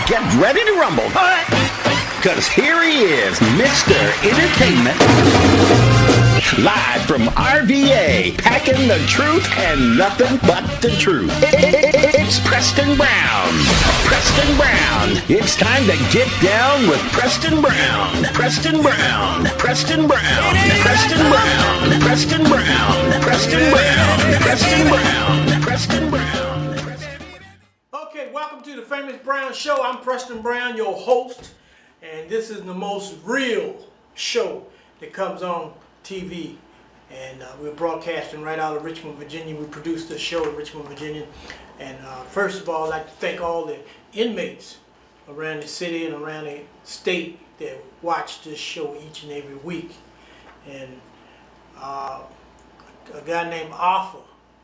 Get ready to rumble. Because here he is, Mr. Entertainment. Live from RVA, packing the truth and nothing but the truth. It's Preston Brown. Preston Brown. It's time to get down with Preston Brown. Preston Brown. Preston Brown. Preston Brown. Preston Brown. Preston Brown. Preston Brown. Preston Brown. Okay, welcome to the Famous Brown Show. I'm Preston Brown, your host, and this is the most real show that comes on TV. And we're broadcasting right out of Richmond, Virginia. We produced this show in Richmond, Virginia. And first of all, I'd like to thank all the inmates around the city and around the state that watch this show each and every week. And a guy named Arthur,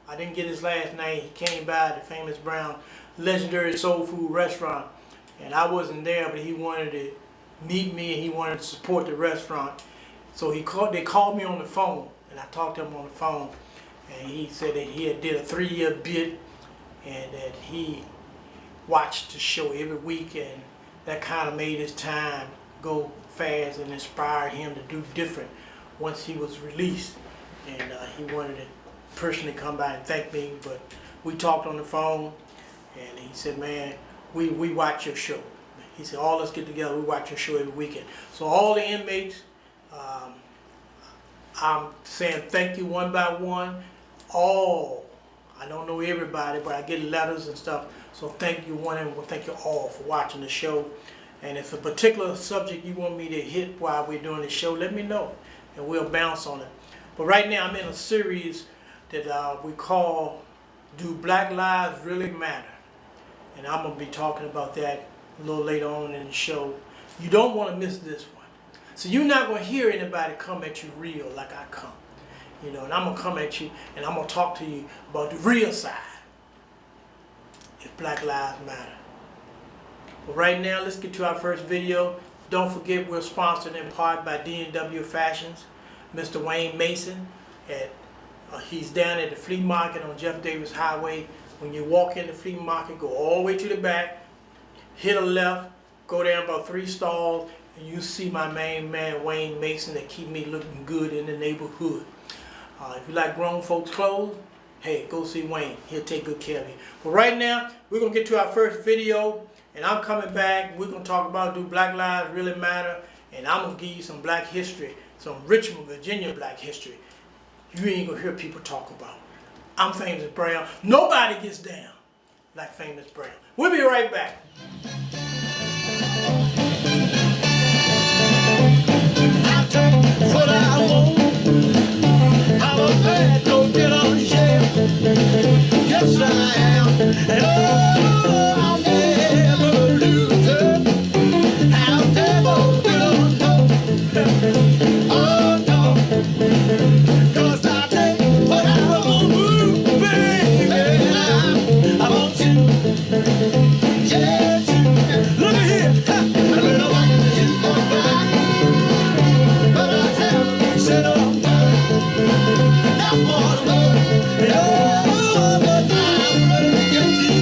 I didn't get his last name, he came by the Famous Brown legendary soul food restaurant. And I wasn't there, but he wanted to meet me and he wanted to support the restaurant. So they called me on the phone, and I talked to him on the phone, and he said that he had did a 3-year bid and that he watched the show every week, and that kind of made his time go fast and inspired him to do different once he was released. And he wanted to personally come by and thank me, but we talked on the phone, and he said, man, we watch your show. He said, all of us get together, we watch your show every weekend. So all the inmates, I'm saying thank you one by one. All, I don't know everybody, but I get letters and stuff. So thank you one and thank you all for watching the show. And if a particular subject you want me to hit while we're doing the show, let me know, and we'll bounce on it. But right now I'm in a series that we call Do Black Lives Really Matter? And I'm going to be talking about that a little later on in the show. You don't want to miss this one. So you're not going to hear anybody come at you real like I come. You know, and I'm going to come at you and I'm going to talk to you about the real side. If Black Lives Matter. But right now, let's get to our first video. Don't forget we're sponsored in part by D&W Fashions. Mr. Wayne Mason. He's down at the flea market on Jeff Davis Highway. When you walk in the flea market, go all the way to the back, hit a left, go down about 3 stalls, and you see my main man, Wayne Mason, that keep me looking good in the neighborhood. If you like grown folks' clothes, hey, go see Wayne. He'll take good care of you. But right now, we're going to get to our first video, and I'm coming back. We're going to talk about Do Black Lives Really Matter? And I'm going to give you some black history, some Richmond, Virginia black history. You ain't going to hear people talk about. I'm Famous Brown. Nobody gets down like Famous Brown. We'll be right back. I take what I want. I'm a bad go get on the shelf. Yes, I am. And oh, I'll never lose her. I'll never get on top. Oh, no. 'Cause I take what I want, baby. I want you. Yes, you. Look at here. I don't know why you go back. But I have said all that's what I love. Oh, but I'm ready to get you.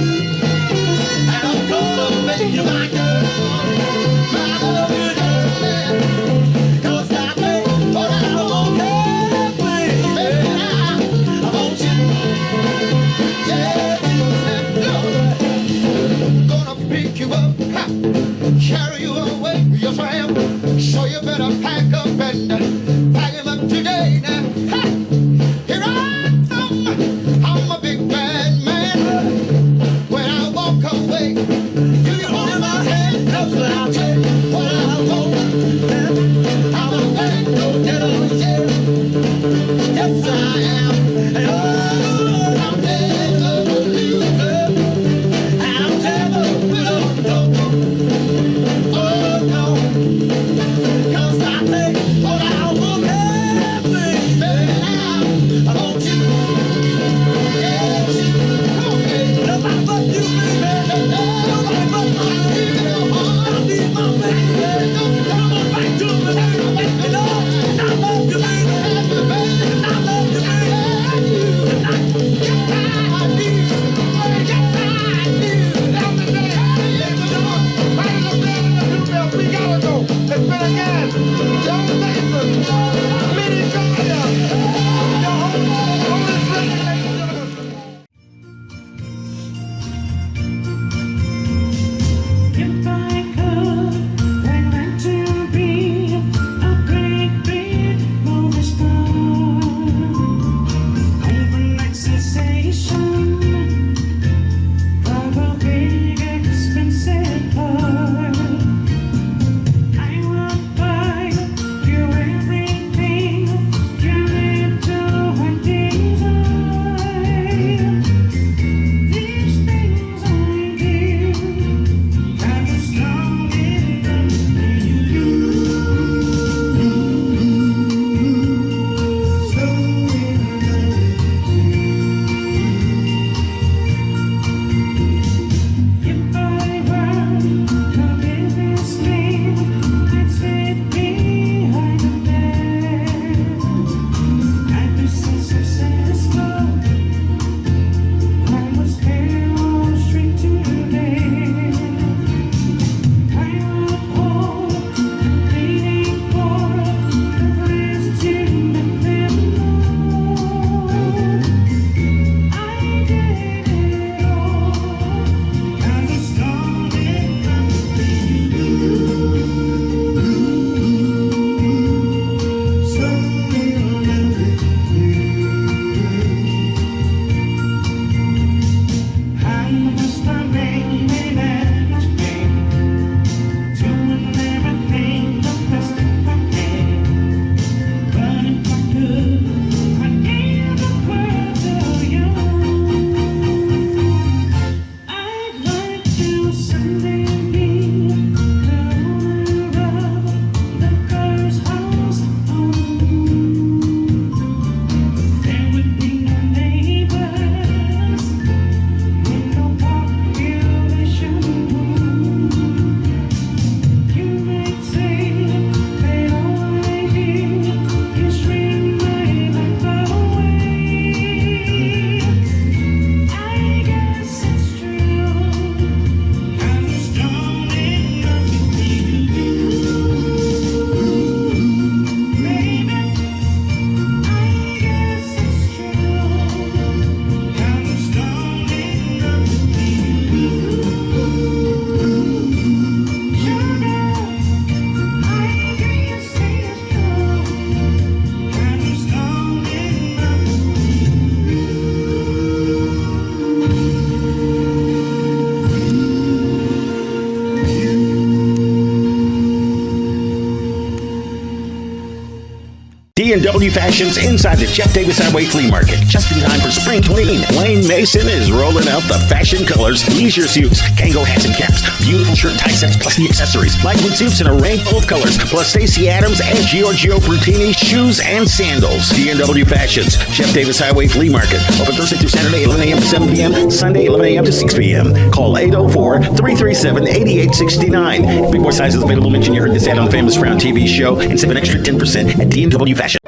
D&W Fashions inside the Jeff Davis Highway Flea Market. Just in time for spring 2018. Wayne Mason is rolling out the fashion colors, leisure suits, Kango hats and caps, beautiful shirt tie sets plus the accessories, lightweight suits in a rainbow of colors, plus Stacey Adams and Giorgio Brutini shoes and sandals. D&W Fashions, Jeff Davis Highway Flea Market. Open Thursday through Saturday, 11 a.m. to 7 p.m. Sunday, 11 a.m. to 6 p.m. Call 804-337-8869. Big boy sizes available. Mention you heard this ad on the Famous Brown TV show and save an extra 10% at D&W Fashion.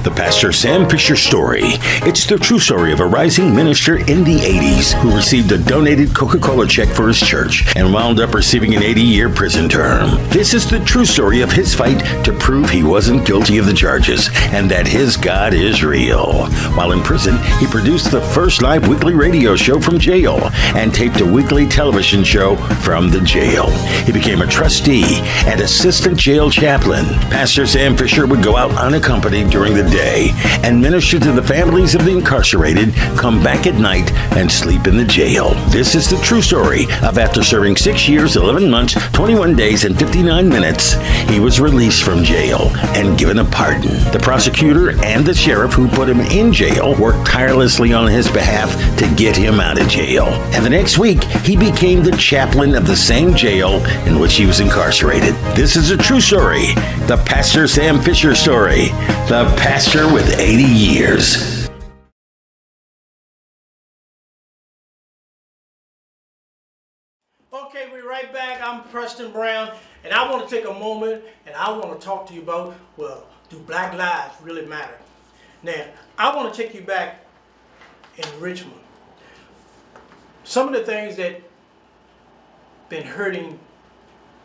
The Pastor Sam Fisher Story. It's the true story of a rising minister in the 80s who received a donated Coca-Cola check for his church and wound up receiving an 80-year prison term. This is the true story of his fight to prove he wasn't guilty of the charges and that his God is real. While in prison, he produced the first live weekly radio show from jail and taped a weekly television show from the jail. He became a trustee and assistant jail chaplain. Pastor Sam Fisher would go out unaccompanied during the day and minister to the families of the incarcerated, come back at night, and sleep in the jail. This is the true story of after serving 6 years, 11 months, 21 days, and 59 minutes, he was released from jail and given a pardon. The prosecutor and the sheriff who put him in jail worked tirelessly on his behalf to get him out of jail. And the next week, he became the chaplain of the same jail in which he was incarcerated. This is a true story, the Pastor Sam Fisher story. The pastor with 80 years. Okay, we're right back. I'm Preston Brown, and I want to take a moment and I want to talk to you about, well, do black lives really matter? Now, I want to take you back in Richmond. Some of the things that been hurting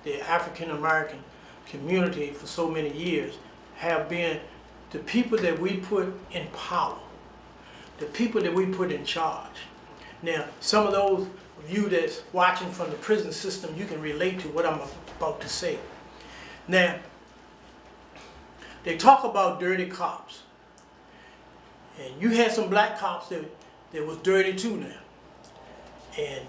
the African American community for so many years have been the people that we put in power, the people that we put in charge. Now, some of those of you that's watching from the prison system, you can relate to what I'm about to say. Now, they talk about dirty cops. And you had some black cops that was dirty too now. And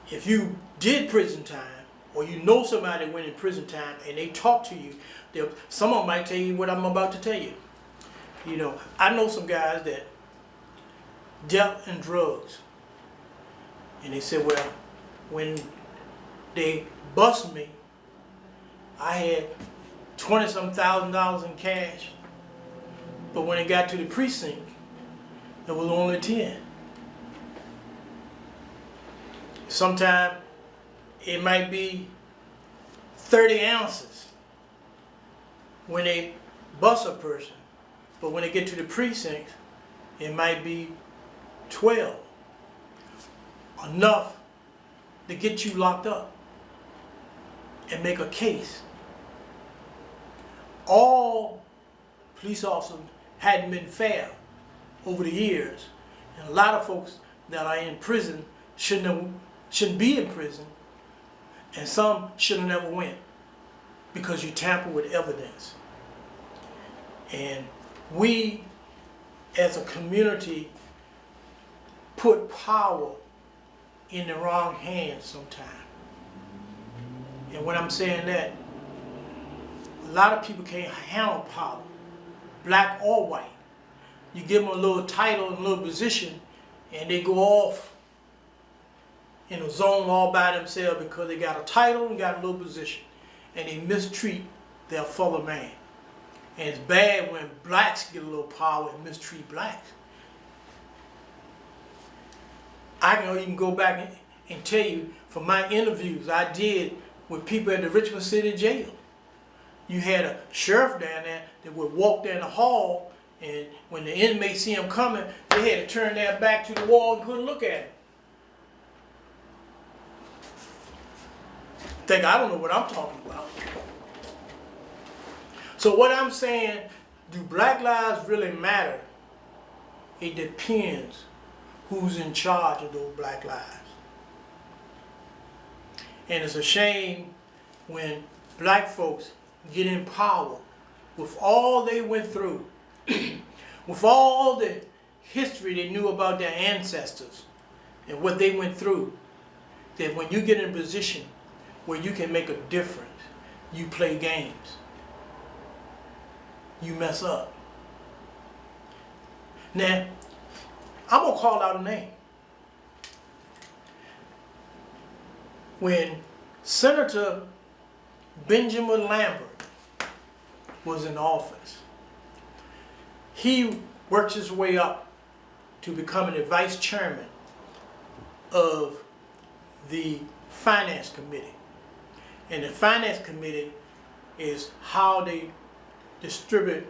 if you did prison time, or you know somebody that went in prison time and they talk to you, some of them might tell you what I'm about to tell you. You know, I know some guys that dealt in drugs. And they said, well, when they bust me, I had $20-some thousand in cash. But when it got to the precinct, it was only 10. Sometimes it might be 30 ounces when they bust a person, but when they get to the precinct, it might be 12. Enough to get you locked up and make a case. All police officers hadn't been fair over the years, and a lot of folks that are in prison shouldn't be in prison, and some should have never went because you tamper with evidence. And we as a community put power in the wrong hands sometimes. And when I'm saying that, a lot of people can't handle power, black or white. You give them a little title and a little position and they go off in a zone all by themselves because they got a title and got a little position, and they mistreat their fellow man. And it's bad when blacks get a little power and mistreat blacks. I can even go back and tell you from my interviews I did with people at the Richmond City Jail. You had a sheriff down there that would walk down the hall, and when the inmates see him coming, they had to turn their back to the wall and couldn't look at him. Think I don't know what I'm talking about. So what I'm saying, do black lives really matter? It depends who's in charge of those black lives. And it's a shame when black folks get in power with all they went through, with all the history they knew about their ancestors and what they went through, that when you get in a position, where you can make a difference. You play games. You mess up. Now, I'm going to call out a name. When Senator Benjamin Lambert was in office, he worked his way up to becoming the vice chairman of the Finance Committee. And the Finance Committee is how they distribute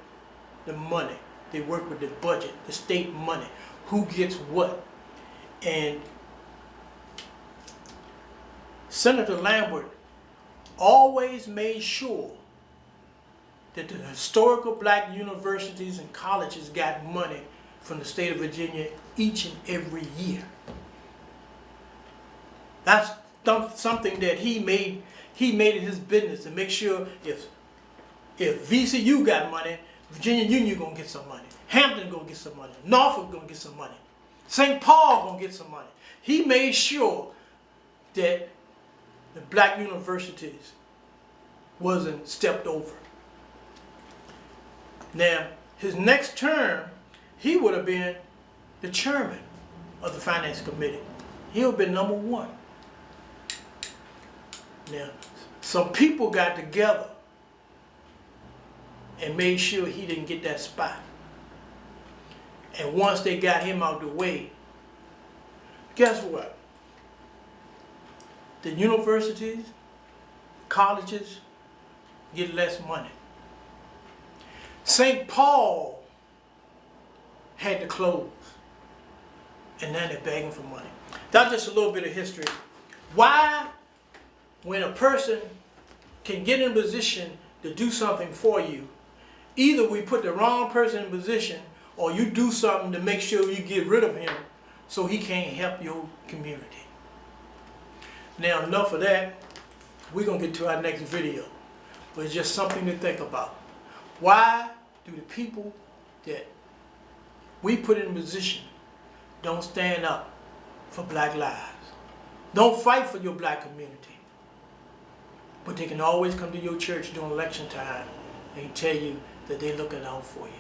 the money. They work with the budget, the state money, who gets what. And Senator Lambert always made sure that the historical black universities and colleges got money from the state of Virginia each and every year. That's something that he made it his business to make sure if VCU got money, Virginia Union gonna get some money, Hampton gonna get some money, Norfolk gonna get some money, St. Paul gonna get some money. He made sure that the black universities wasn't stepped over. Now, his next term, he would have been the chairman of the Finance Committee. He would have been number one. Now, some people got together and made sure he didn't get that spot. And once they got him out the way, guess what? The universities, colleges get less money. St. Paul had to close, and now they're begging for money. That's just a little bit of history. Why, when a person can get in a position to do something for you, either we put the wrong person in position or you do something to make sure you get rid of him so he can't help your community. Now, enough of that. We're going to get to our next video. But it's just something to think about. Why do the people that we put in position don't stand up for black lives? Don't fight for your black community. But they can always come to your church during election time and tell you that they're looking out for you.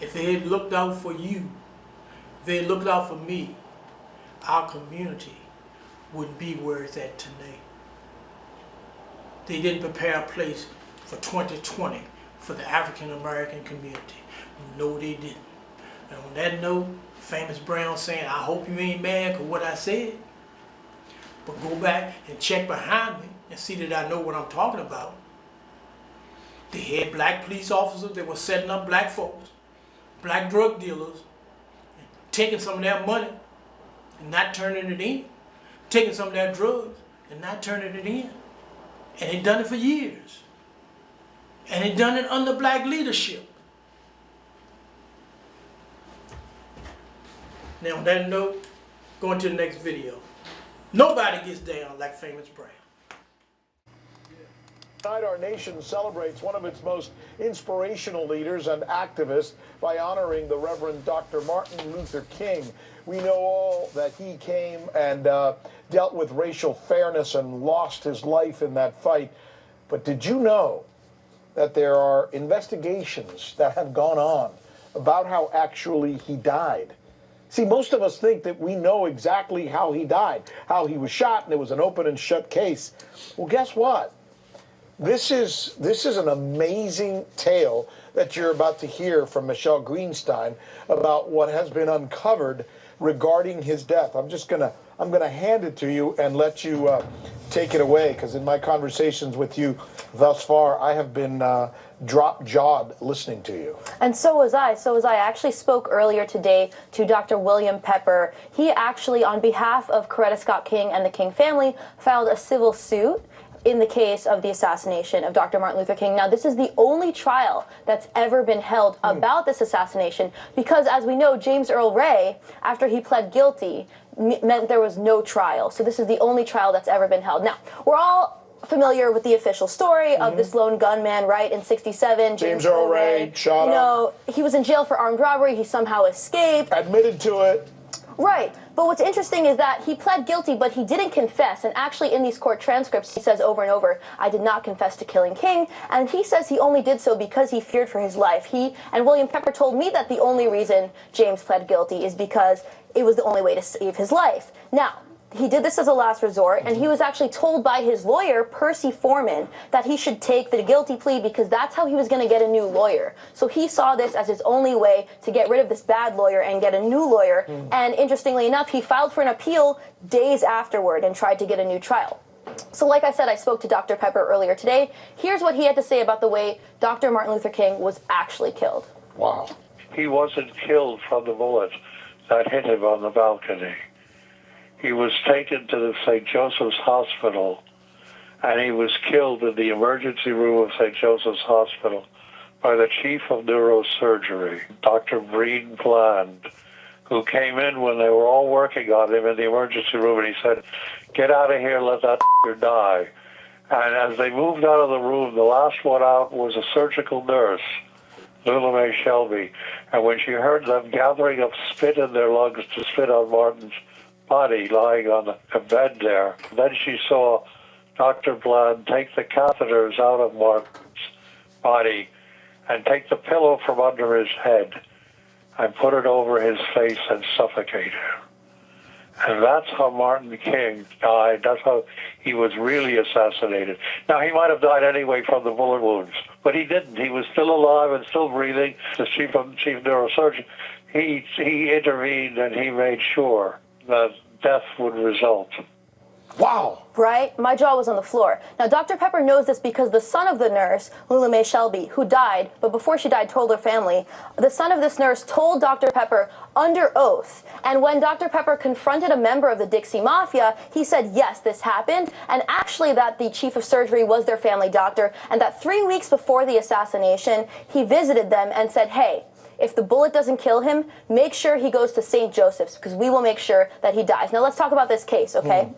If they had looked out for you, if they had looked out for me, our community wouldn't be where it's at today. They didn't prepare a place for 2020 for the African American community. No, they didn't. And on that note, Famous Brown saying, I hope you ain't mad for what I said. But go back and check behind me and see that I know what I'm talking about. They had black police officers that were setting up black folks, black drug dealers, taking some of their money and not turning it in. Taking some of their drugs and not turning it in. And they done it for years. And they done it under black leadership. Now on that note, going to the next video. Nobody gets down like Famous Brown. Tonight, our nation celebrates one of its most inspirational leaders and activists by honoring the Reverend Dr. Martin Luther King. We know all that he came and dealt with racial fairness and lost his life in that fight. But did you know that there are investigations that have gone on about how actually he died? See, most of us think that we know exactly how he died, how he was shot, and it was an open and shut case. Well, guess what? This is an amazing tale that you're about to hear from Michelle Greenstein about what has been uncovered regarding his death. I'm gonna hand it to you and let you take it away, because in my conversations with you thus far, I have been drop-jawed listening to you. And so was I. I actually spoke earlier today to Dr. William Pepper. He actually, on behalf of Coretta Scott King and the King family, filed a civil suit in the case of the assassination of Dr. Martin Luther King. Now, this is the only trial that's ever been held about this assassination because, as we know, James Earl Ray, after he pled guilty, meant there was no trial. So this is the only trial that's ever been held. Now, we're all familiar with the official story of this lone gunman, right, in 67. James Earl Ray shot him. You know, he was in jail for armed robbery. He somehow escaped. Admitted to it. Right. But what's interesting is that he pled guilty, but he didn't confess. And actually, in these court transcripts, he says over and over, I did not confess to killing King. And he says he only did so because he feared for his life. He and William Pepper told me that the only reason James pled guilty is because it was the only way to save his life. Now, he did this as a last resort, and he was actually told by his lawyer, Percy Foreman, that he should take the guilty plea because that's how he was going to get a new lawyer. So he saw this as his only way to get rid of this bad lawyer and get a new lawyer. And interestingly enough, he filed for an appeal days afterward and tried to get a new trial. So like I said, I spoke to Dr. Pepper earlier today. Here's what he had to say about the way Dr. Martin Luther King was actually killed. Wow. He wasn't killed from the bullet that hit him on the balcony. He was taken to the St. Joseph's Hospital, and he was killed in the emergency room of St. Joseph's Hospital by the chief of neurosurgery, Dr. Breen Bland, who came in when they were all working on him in the emergency room, and he said, get out of here, let that die. And as they moved out of the room, the last one out was a surgical nurse, Lula Mae Shelby, and when she heard them gathering up spit in their lungs to spit on Martin's body lying on a bed there. Then she saw Dr. Bland take the catheters out of Martin's body and take the pillow from under his head and put it over his face and suffocate him. And that's how Martin King died. That's how he was really assassinated. Now, he might have died anyway from the bullet wounds, but he didn't. He was still alive and still breathing. The chief neurosurgeon, he intervened and he made sure that death would result. Wow. Right? My jaw was on the floor. Now, Dr. Pepper knows this because the son of the nurse, Lula Mae Shelby, who died, but before she died told her family, the son of this nurse told Dr. Pepper under oath. And when Dr. Pepper confronted a member of the Dixie Mafia, he said, yes, this happened, and actually that the chief of surgery was their family doctor, and that 3 weeks before the assassination, he visited them and said, hey, if the bullet doesn't kill him, make sure he goes to St. Joseph's because we will make sure that he dies. Now, let's talk about this case, okay?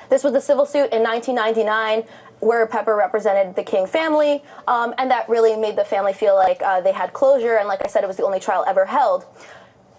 This was the civil suit in 1999 where Pepper represented the King family, and that really made the family feel like they had closure, and like I said, it was the only trial ever held.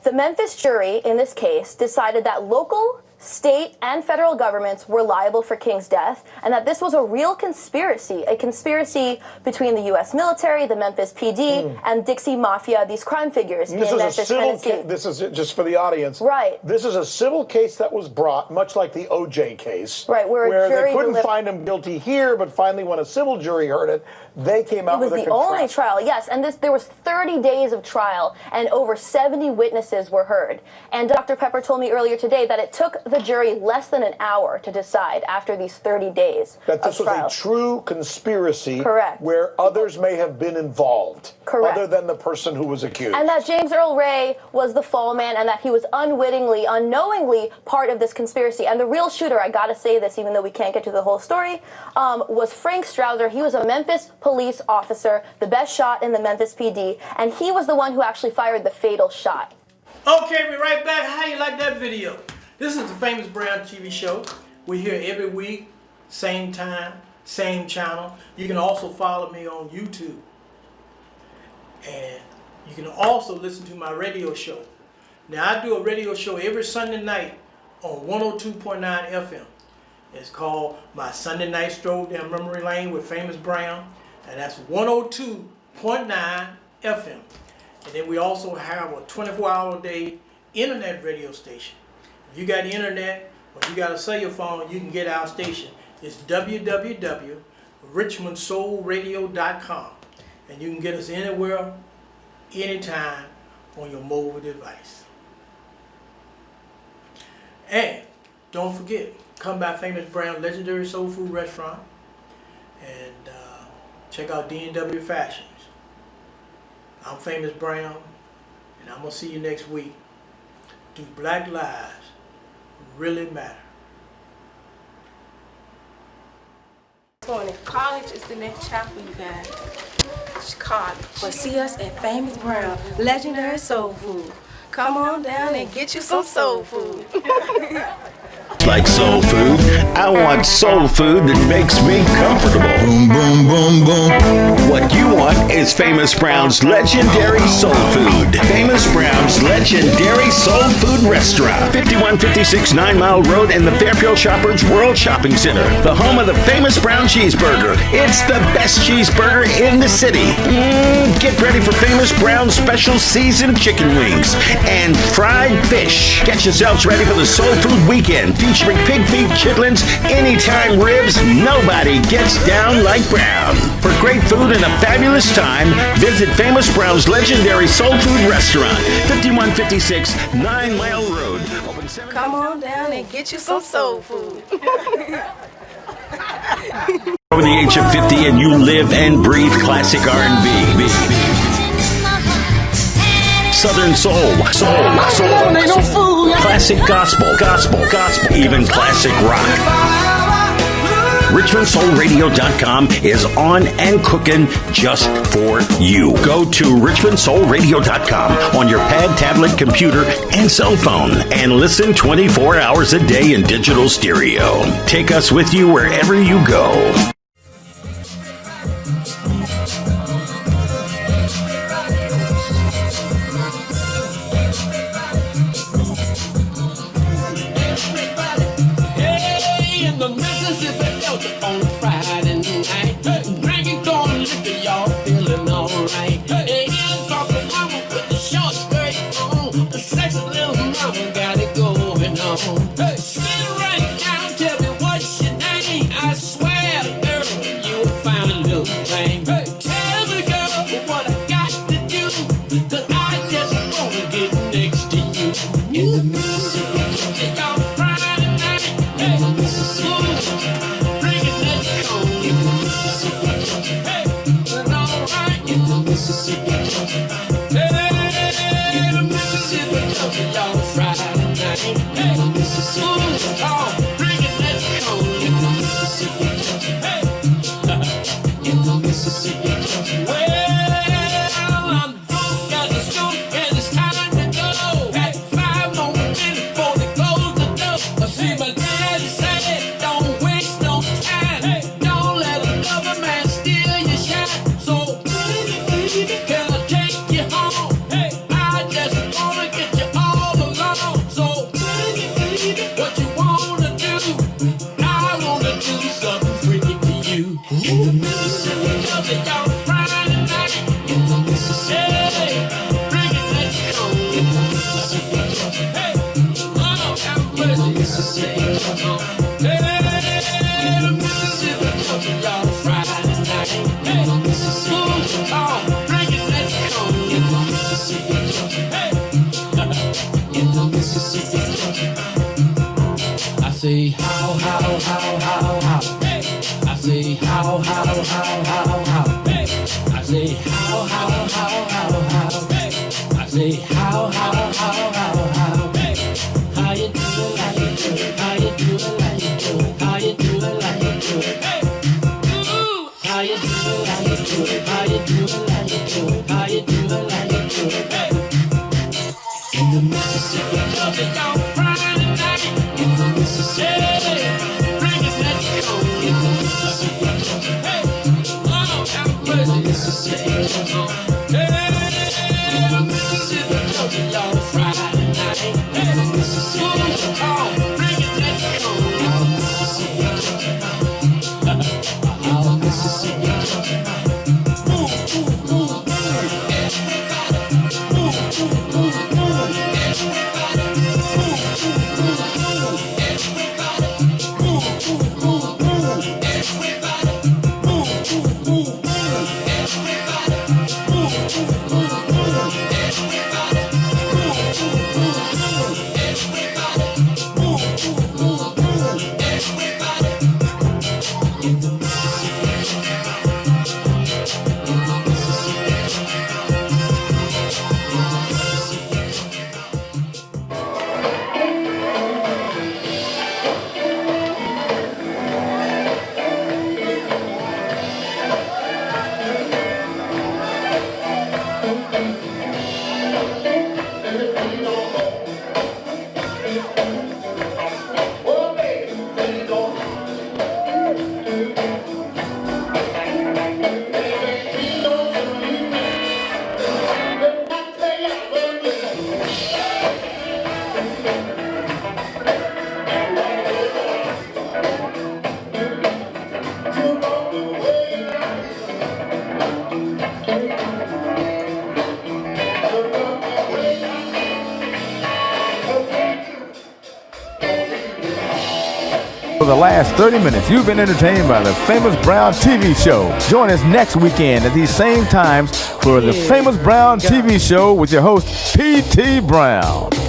The Memphis jury in this case decided that local, state, and federal governments were liable for King's death, and that this was a real conspiracy, a conspiracy between the U.S. military, the Memphis PD, and Dixie Mafia, these crime figures in Memphis, Tennessee. This is just for the audience. Right. This is a civil case that was brought, much like the O.J. case. Right, where a they jury couldn't find him guilty here, but finally when a civil jury heard it, they came out with a It was the only trial, yes, and there was 30 days of trial, and over 70 witnesses were heard. And Dr. Pepper told me earlier today that it took the jury less than an hour to decide after these 30 days that this of was trial. a true conspiracy. Correct. Where others may have been involved. Correct. Other than the person who was accused. And that James Earl Ray was the fall man, and that he was unwittingly, unknowingly part of this conspiracy. And the real shooter, I gotta say this, even though we can't get to the whole story, was Frank Strouser. He was a Memphis police officer, the best shot in the Memphis PD, and he was the one who actually fired the fatal shot. Okay, we're right back. How you like that video? This is the Famous Brown TV show. We're here every week, same time, same channel. You can also follow me on YouTube. And you can also listen to my radio show. Now, I do a radio show every Sunday night on 102.9 FM. It's called My Sunday Night Stroll Down Memory Lane with Famous Brown. And that's 102.9 FM. And then we also have a 24-hour-a-day internet radio station. If you got internet or you got a cellular phone, you can get our station. It's www.richmondsoulradio.com. And you can get us anywhere, anytime on your mobile device. And don't forget, come by Famous Brown Legendary Soul Food Restaurant and check out D&W Fashions. I'm Famous Brown, and I'm going to see you next week. Do Black Lives really matter? College is the next chapter, you guys. It's college. But see us at Famous Brown, Legendary Soul Food. Come on down and get you some soul food. Like soul food, I want soul food that makes me comfortable. Boom, boom, boom, boom. What you want is Famous Brown's legendary soul food. Famous Brown's legendary soul food restaurant. 5156 9 Mile Road in the Fairfield Shoppers World Shopping Center. The home of the Famous Brown Cheeseburger. It's the best cheeseburger in the city. Get ready for Famous Brown's special seasoned chicken wings and fried fish. Get yourselves ready for the Soul Food Weekend featuring pig feet, chitlins, anytime ribs. Nobody gets down like Brown. For great food and a fabulous time, visit Famous Brown's legendary soul food restaurant, 5156 9 Mile Road. Open 7 Come on down and get you some soul food. over the age of 50 and you live and breathe classic R&B. Southern soul, classic gospel, even classic rock. RichmondSoulRadio.com is on and cooking just for you. Go to RichmondSoulRadio.com on your pad, tablet, computer, and cell phone and listen 24 hours a day in digital stereo. Take us with you wherever you go. The Mississippi Delta on Friday night. Drinking corn liquor, y'all feeling alright. Hey, talk to mama with the short skirt on. The sexy little mama got it going on. Hey, sit right down, tell me what's your name. I swear, girl, you'll find a little thing. Hey, tell me, girl, what I got to do. 'Cause I just wanna get next to you. In the Mississippi Delta, y'all Friday night. Hey, For the last 30 minutes, you've been entertained by the Famous Brown TV show. Join us next weekend at these same times for the Famous Brown TV show with your host, P.T. Brown.